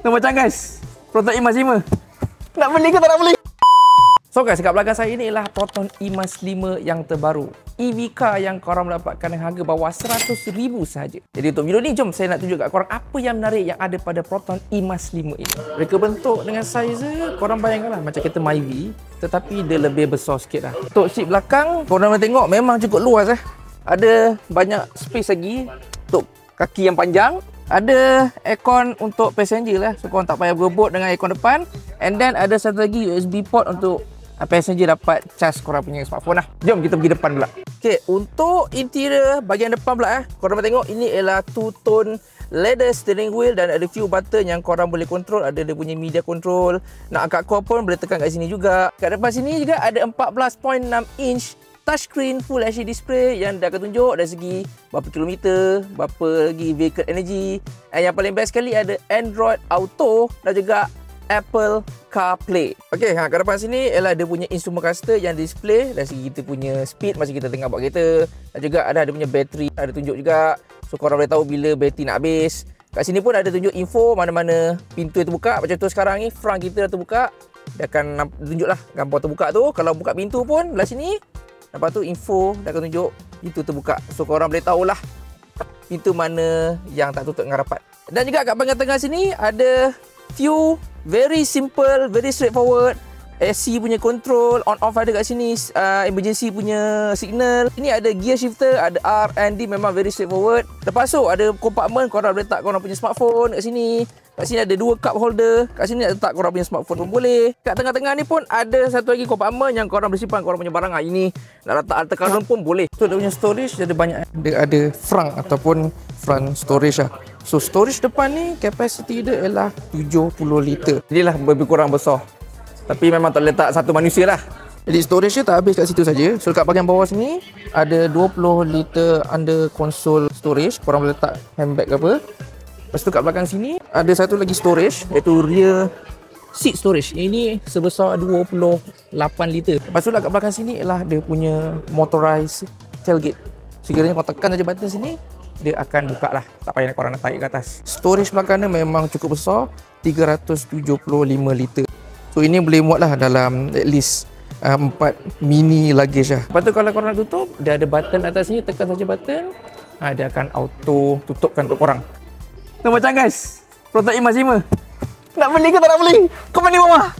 Nak macam guys, Proton Emas 5. Nak beli ke tak nak beli? So guys, kat belakang saya ni ialah Proton Emas 5 yang terbaru. EV car yang korang mendapatkan dengan harga bawah RM100,000 sahaja. Jadi untuk video ni, jom saya nak tunjuk kat korang apa yang menarik yang ada pada Proton Emas 5 ini. Mereka bentuk dengan saiz, korang bayangkanlah macam kereta Myvi, tetapi dia lebih besar sikit lah. Untuk seat belakang, korang boleh tengok memang cukup luas Ada banyak space lagi untuk kaki yang panjang. Ada aircon untuk passenger lah, so korang tak payah berebut dengan aircon depan. And then ada satu lagi USB port untuk passenger dapat charge korang punya smartphone lah. Jom kita pergi depan pula. Okay, untuk interior bahagian depan pula korang boleh tengok ini ialah two-tone leather steering wheel dan ada few button yang korang boleh control. Ada dia punya media control. Nak angkat core pun boleh tekan kat sini juga. Kat depan sini juga ada 14.6 inch touchscreen Full HD display yang dah akan tunjuk dari segi berapa kilometer, berapa lagi vehicle energy. Dan yang paling best sekali ada Android Auto dan juga Apple CarPlay. Okey, kat depan sini ialah dia punya instrument cluster yang display dari segi kita punya speed masa kita tengah buat kereta. Dan juga ada dia punya bateri, ada tunjuk juga. So korang boleh tahu bila bateri nak habis. Kat sini pun ada tunjuk info mana-mana pintu yang terbuka. Macam tu sekarang ni front kita dah terbuka. Dia akan tunjuklah gambar terbuka tu. Kalau buka pintu pun belah sini, lepas tu info dah akan tunjuk pintu terbuka. So korang boleh tahulah pintu mana yang tak tutup dengan rapat. Dan juga kat bahagian tengah sini ada few very simple, very straightforward. AC punya control, on off ada kat sini, emergency punya signal. Ini ada gear shifter, ada R and D, memang very straightforward. Lepas tu ada kompartmen, korang boleh letak korang punya smartphone kat sini. Kat sini ada dua cup holder, kat sini nak letak korang punya smartphone pun boleh. Kat tengah-tengah ni pun ada satu lagi kompartmen yang korang boleh simpan korang punya barang. Ini nak letak harta karun pun boleh. So dia punya storage dia ada banyak. Dia ada front ataupun front storage lah. So storage depan ni capacity dia ialah 70 liter. Inilah lebih kurang besar. Tapi memang tak letak satu manusia lah. Jadi storage dia tak habis kat situ saja. So kat bahagian bawah sini ada 20 liter under console storage. Korang boleh letak handbag ke apa. Lepas tu kat belakang sini ada satu lagi storage, iaitu rear seat storage. Ini sebesar 28 liter. Lepas tu kat belakang sini ialah dia punya motorized tailgate. Sekiranya kau tekan saja button sini, dia akan buka lah. Tak payah korang nak tarik ke atas. Storage belakang dia memang cukup besar, 375 liter. So ini boleh muat lah dalam at least 4 mini luggage lah. Lepas tu kalau korang nak tutup, dia ada button atas sini, tekan saja button, dia akan auto tutupkan untuk korang. Nak macam guys, Proton Emas 5. Nak beli ke tak nak beli? Komen di bawah.